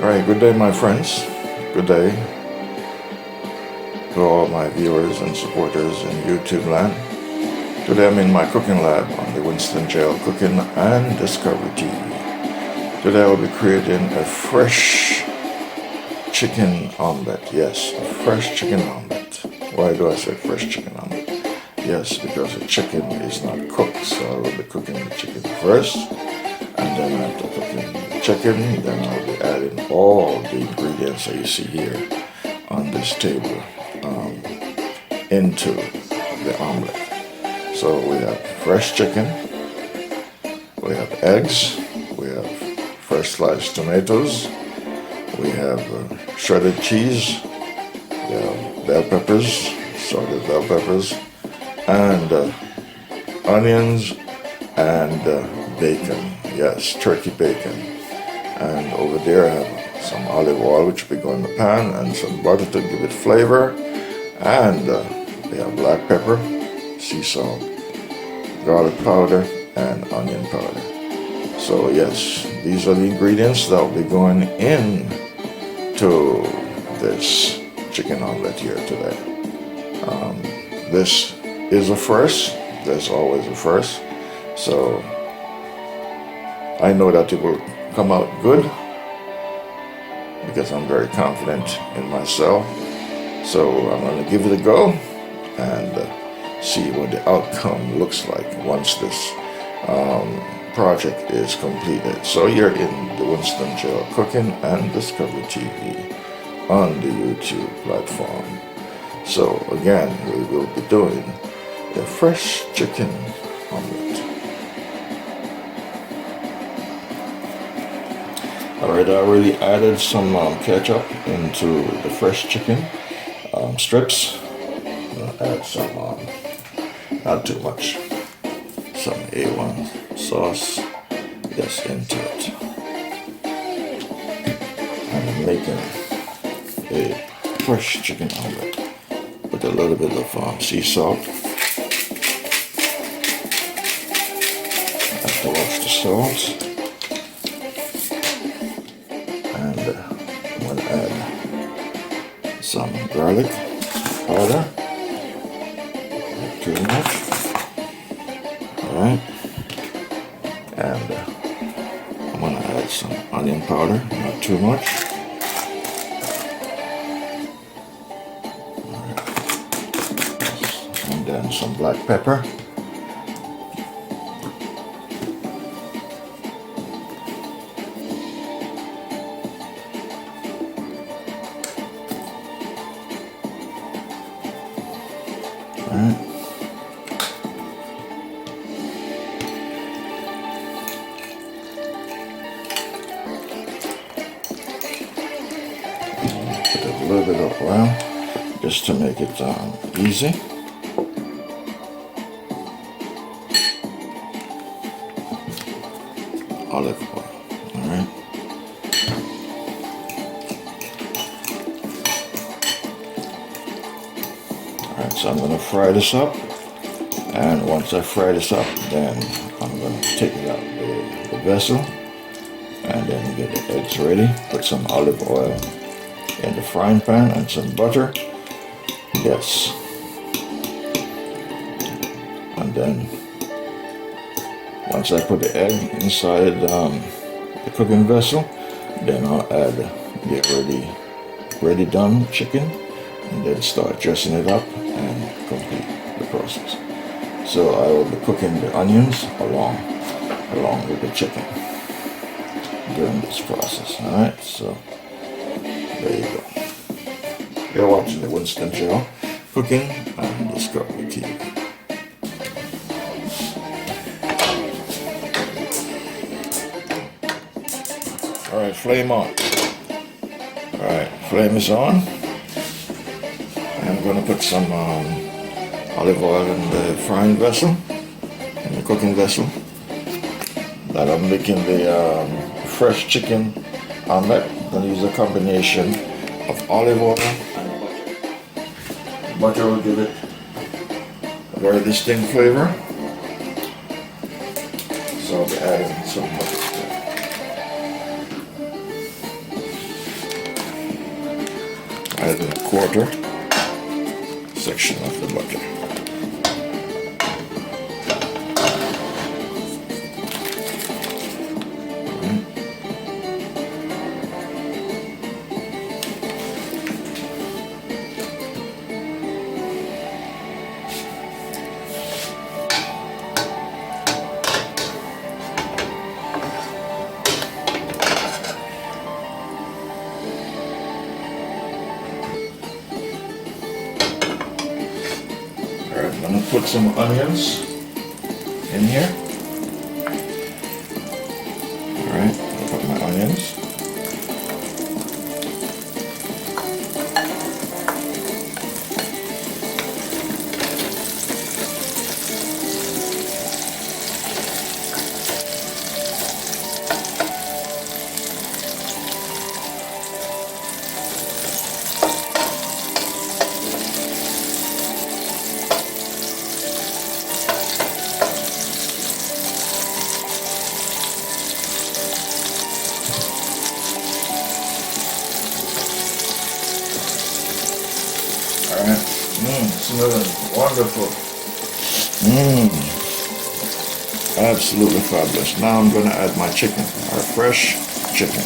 Alright, good day my friends. Good day to all my viewers and supporters in YouTube land. Today I'm in my cooking lab on the Winston Jail Cooking and Discovery TV. Today I will be creating a fresh chicken omelette. Yes, a fresh chicken omelette. Why do I say fresh chicken omelette? Yes, because the chicken is not cooked, so I will be cooking the chicken first, and then after cooking the chicken, then I'll be adding all the ingredients that you see here on this table into the omelette. So we have fresh chicken, we have eggs, we have fresh sliced tomatoes, we have shredded cheese, we have bell peppers, salted bell peppers, and onions and bacon. Yes, turkey bacon. And over there I have some olive oil which will be going in the pan, and some butter to give it flavor, and we have black pepper, sea salt, garlic powder, and onion powder. So yes, these are the ingredients that will be going in to this chicken omelette here today. This is a first. There's always a first. So I know that it will come out good because I'm very confident in myself. So I'm going to give it a go and see what the outcome looks like once this project is completed. So you're in the Winston Jail Cooking and Discovery TV on the YouTube platform. So again, we will be doing a fresh chicken omelette. Alright, I already added some ketchup into the fresh chicken strips. I'm going to add some, not too much, some A1 sauce, yes, into it. I'm making a fresh chicken omelette with a little bit of sea salt. I have to watch the salt. And I'm going to add some garlic powder. Not too much. Alright. And I'm going to add some onion powder. Not too much. And then some black pepper. Alright. Put a little bit of oil just to make it easy. Olive oil. Alright. Alright, so I'm going to fry this up, and once I fry this up, then I'm going to take it out the vessel, and then get the eggs ready. Put some olive oil in the frying pan and some butter. Yes. And then once I put the egg inside the cooking vessel, then I'll add the ready done chicken, and then start dressing it up and complete the process. So I will be cooking the onions along with the chicken during this process. Alright, so there you go. You're watching the Winston Jail Cooking and Discovery TV. Alright, flame on. Alright, flame is on. I'm going to put some olive oil in the frying vessel, in the cooking vessel, that I'm making the fresh chicken omelette. I'm going to use a combination of olive oil and butter. Butter will give it a very distinct flavor. So I'll be adding some butter. add in a quarter section of the butter. Alright, I'm going to put some onions in here. Alright, I'll put my onions. Alright, smelling wonderful. Absolutely fabulous. Now I'm going to add my chicken, our fresh chicken.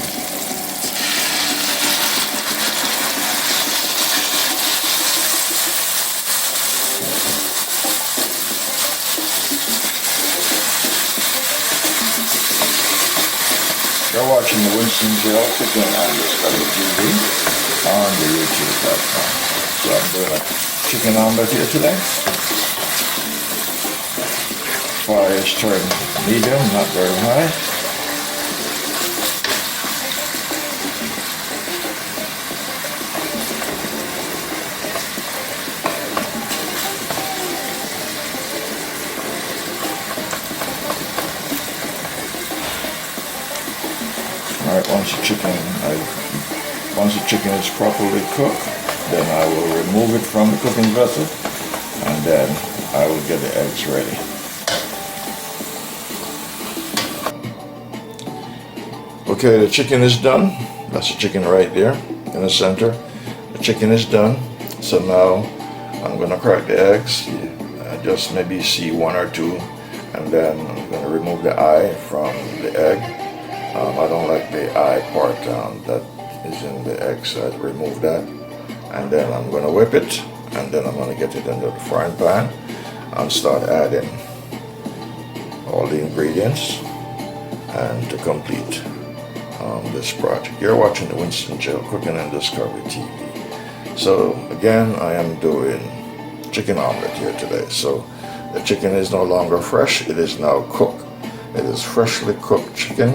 You're watching the Winston Cooking and Discovery TV on the YouTube platform. So I'm doing a chicken omelette here today. Fire is turned medium, not very high. Alright, once the chicken is properly cooked, then I will remove it from the cooking vessel, and then I will get the eggs ready. Okay, the chicken is done. That's the chicken right there in the center. The chicken is done. So now I'm going to crack the eggs. Just maybe see one or two, and then I'm going to remove the eye from the egg. I don't like the eye part that is in the egg, so I remove that. And then I'm going to whip it, and then I'm going to get it into the frying pan and start adding all the ingredients and to complete this project. You're watching the Winston Cooking and Discovery TV. So again, I am doing chicken omelette here today. So the chicken is no longer fresh, it is now cooked. It is freshly cooked chicken,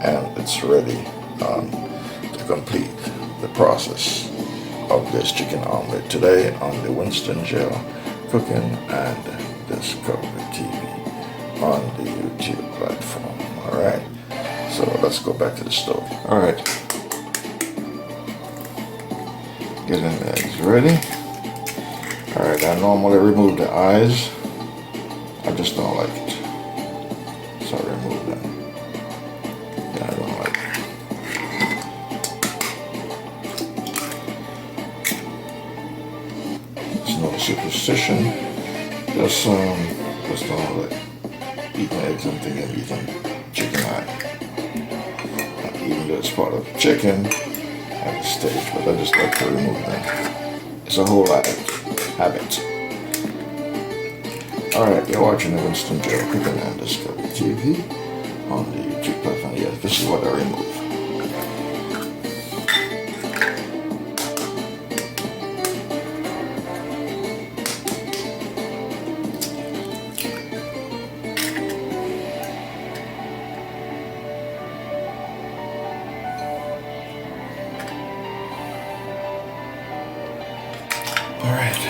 and it's ready to complete the process of this chicken omelette today on the Winston Cooking and Discovery TV on the YouTube platform. Alright, so let's go back to the stove. Alright, getting the eggs ready. Alright, I normally remove the eyes. I just don't like it, so I remove them. Yeah, I don't like it. It's no superstition. Just don't like eating eggs and thinking of eating chicken eye. Even though it's part of chicken at this stage, but I just like to remove them. It's a whole habit. Alright, you're watching the Winston Cooking and Discovery TV on the YouTube platform. Yes, this is what I remove. Alright.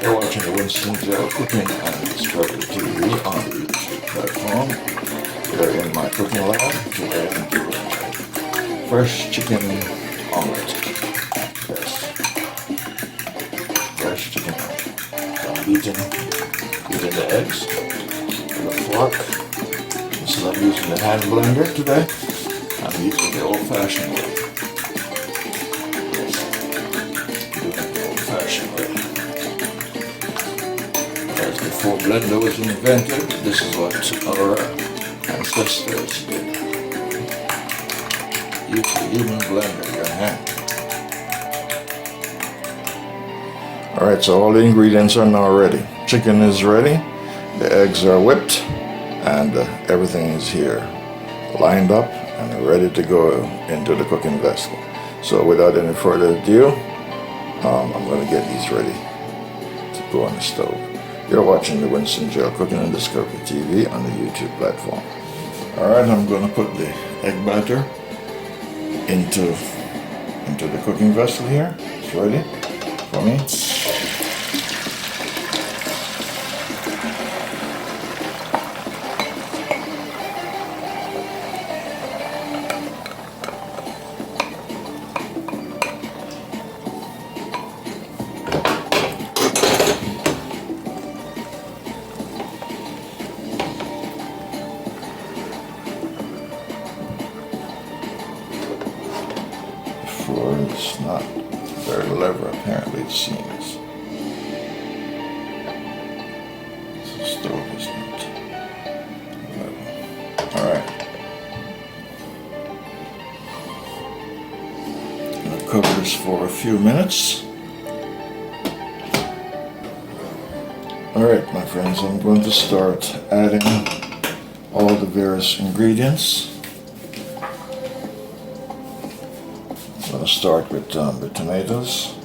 You're watching the Winston Cooking and Discovery TV on the YouTube platform. We're in my cooking lab. Today I'm doing a fresh chicken omelette. Yes. Fresh chicken omelette. So I'm beating the eggs with a fork. Instead of using the hand blender today, meat the old-fashioned way. Do it the old-fashioned way. As before blender was invented, this is what our ancestors did. Use a human blender, your hand. Alright, so all the ingredients are now ready. Chicken is ready, the eggs are whipped, and everything is here, lined up and ready to go into the cooking vessel. So without any further ado, I'm going to get these ready to go on the stove. You're watching the Winston Jail Cooking and Discovery TV on the YouTube platform. Alright, I'm going to put the egg batter into the cooking vessel here. It's ready for me. It's not very level, apparently it seems. The stove is not level. Alright. I'm going to cover this for a few minutes. Alright, my friends, I'm going to start adding all the various ingredients. I'm going to start with the tomatoes.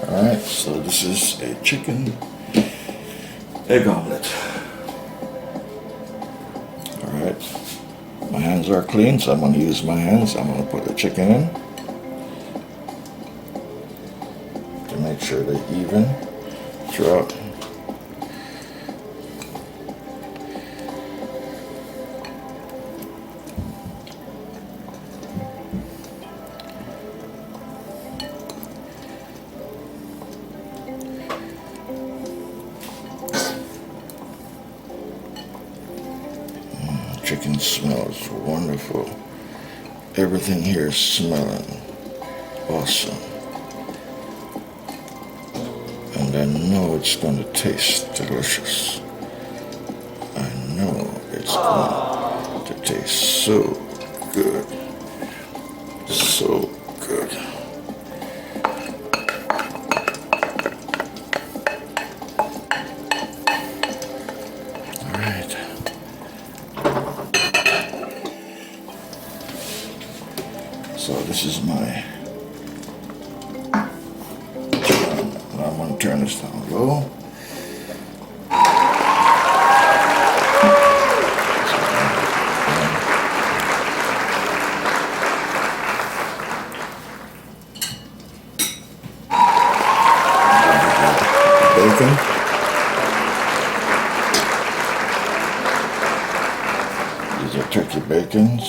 Alright, so this is a chicken egg omelette. Alright. My hands are clean, so I'm going to use my hands. I'm going to put the chicken in to make sure they're even throughout. Chicken smells wonderful. Everything here is smelling awesome. And I know it's going to taste delicious. I know it's going to taste so good. So good. Alright. So this is my, I'm going to turn this down low. Bacon. These are turkey bacons.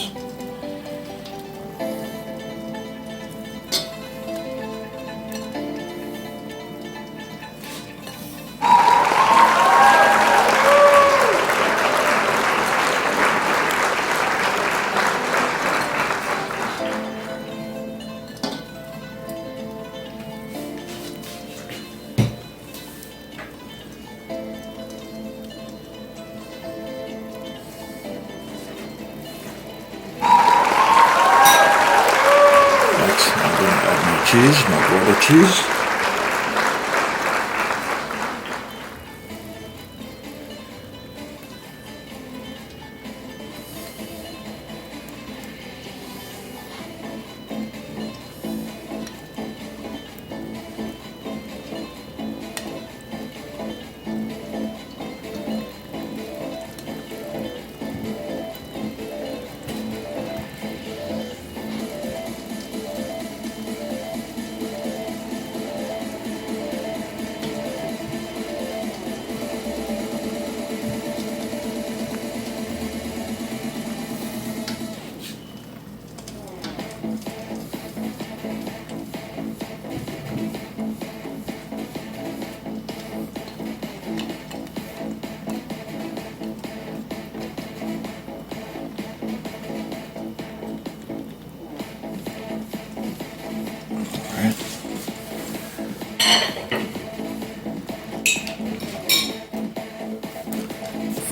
Cheese, my Gouda cheese.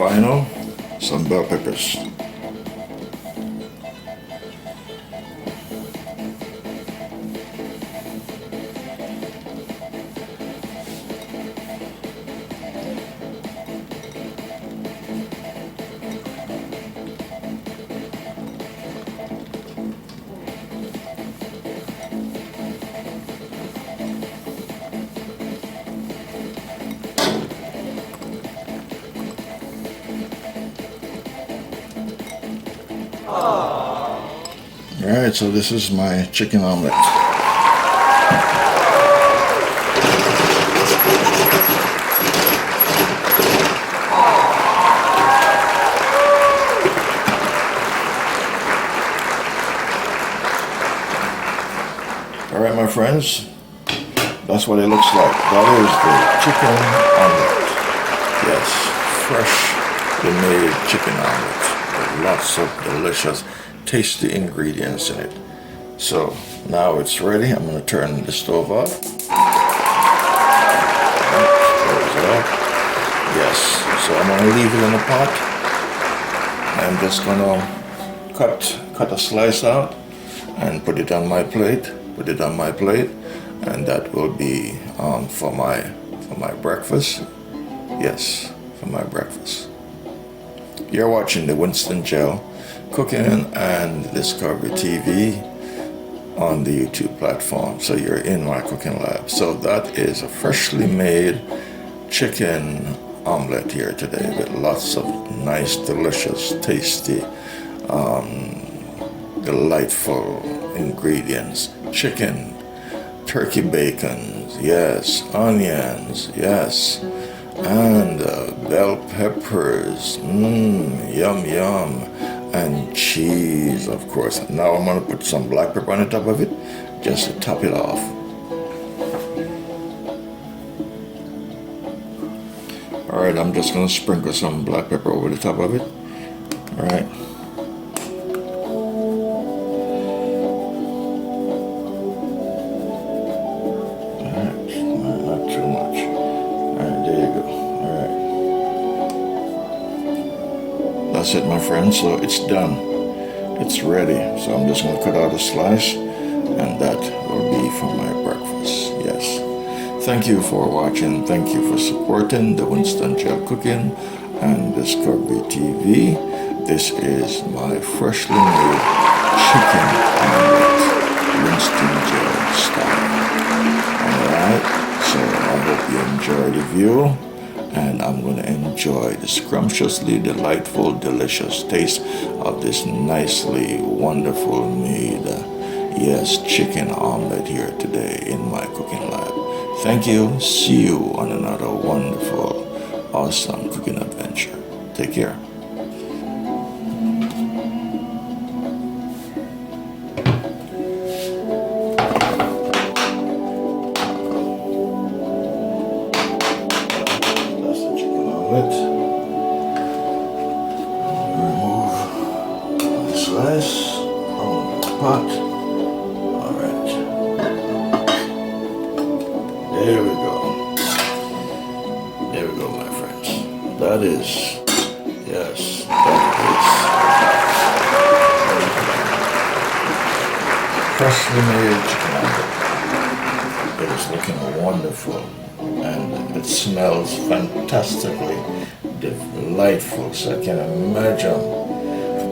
final, some bell peppers. Alright, so this is my chicken omelet. Alright, my friends, that's what it looks like. That is the chicken omelet. Yes, freshly made chicken omelet with lots of delicious tasty ingredients in it. So now it's ready. I'm going to turn the stove off. Yes, so I'm going to leave it in a pot. I'm just going to cut a slice out and put it on my plate. And that will be for my breakfast. Yes, for my breakfast. You're watching the Winston Gel Cooking and Discovery TV on the YouTube platform. So you're in my cooking lab. So that is a freshly made chicken omelet here today with lots of nice, delicious, tasty, delightful ingredients. Chicken, turkey bacon, yes, onions, yes, and bell peppers, yum yum. And cheese, of course. Now I'm going to put some black pepper on the top of it, just to top it off. Alright, I'm just going to sprinkle some black pepper over the top of it. Alright. Alright, not too much. Alright, there you go. That's it, my friends. So it's done. It's ready. So I'm just going to cut out a slice, and that will be for my breakfast. Yes. Thank you for watching. Thank you for supporting the Winston Gel Cooking and Discovery TV. This is my freshly made chicken omelet, Winston Gel style. Alright. So I hope you enjoy the view. And I'm going to enjoy the scrumptiously delightful, delicious taste of this nicely, wonderful made, yes, chicken omelet here today in my cooking lab. Thank you. See you on another wonderful, awesome cooking adventure. Take care. Remove the slice from the pot. Alright. There we go. There we go, my friends. That is, yes, that is freshly made chicken omelet. It is looking wonderful. And it smells fantastically delightful, so I can imagine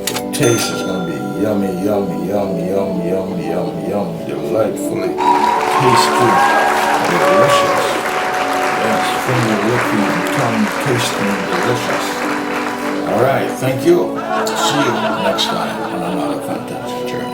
the taste is going to be yummy, yummy, yummy, yummy, yummy, yummy, yummy, delightfully tasty, delicious. Yes, finger licking, tongue tasting, delicious. Alright, thank you. See you next time on another fantastic journey.